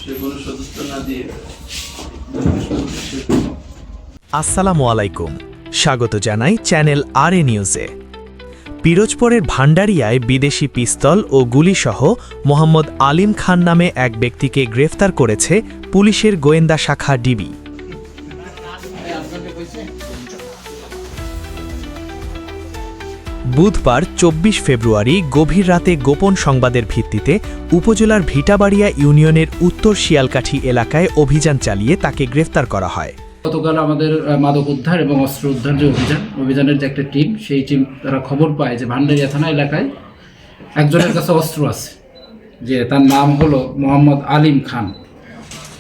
সে কোনো সদস্য না দিয়ে আসসালামু আলাইকুম, স্বাগত জানাই চ্যানেল আর এ নিউজে। পিরোজপুরের ভান্ডারিয়ায় বিদেশি পিস্তল ও গুলিসহ মোহাম্মদ আলিম খান নামে এক ব্যক্তিকে গ্রেফতার করেছে পুলিশের গোয়েন্দা শাখা ডিবি। বুধবার ২৪ ফেব্রুয়ারি গভীর রাতে গোপন সংবাদের ভিত্তিতে উপজেলার ভিটাবাড়িয়া ইউনিয়নের উত্তর শিয়ালকাঠি এলাকায় অভিযান চালিয়ে তাকে গ্রেফতার করা হয়। গতকাল আমাদের মাদক উদ্ধার এবং অস্ত্র উদ্ধার যে অভিযানের যে একটা টিম, সেই টিম তারা খবর পায় যে ভান্ডারিয়া থানা এলাকায় একজনের কাছে অস্ত্র আছে, যে তার নাম হলো মোহাম্মদ আলিম খান।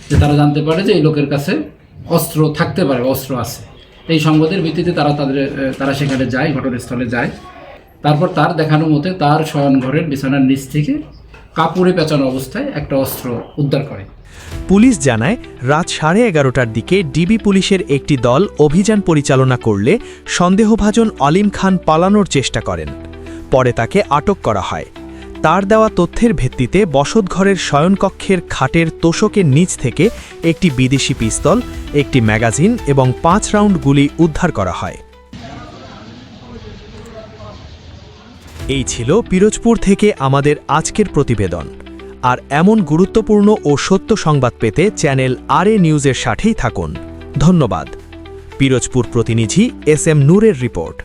যে তারা জানতে পারে যে এই লোকের কাছে অস্ত্র থাকতে পারে, অস্ত্র আছে। এই সংবাদের ভিত্তিতে তারা সেখানে যায়, ঘটনাস্থলে যায়। তারপর তার দেখানো মতে তার শয়নঘরের বিছানার নিচ থেকে কাপড়ে পেঁচানো অবস্থায় একটা অস্ত্র উদ্ধার করে। পুলিশ জানায়, রাত 11:30টার দিকে ডিবি পুলিশের একটি দল অভিযান পরিচালনা করলে সন্দেহভাজন আলিম খান পালানোর চেষ্টা করেন। পরে তাকে আটক করা হয়। তার দেওয়া তথ্যের ভিত্তিতে বসতঘরের শয়নকক্ষের খাটের তোশকের নিচ থেকে একটি বিদেশি পিস্তল, একটি ম্যাগাজিন এবং 5 রাউন্ড গুলি উদ্ধার করা হয়। এই ছিল পিরোজপুর থেকে আমাদের আজকের প্রতিবেদন। আর এমন গুরুত্বপূর্ণ ও সত্য সংবাদ পেতে চ্যানেল আর এ নিউজের সাথেই থাকুন। ধন্যবাদ। পিরোজপুর প্রতিনিধি এস এম নূরের রিপোর্ট।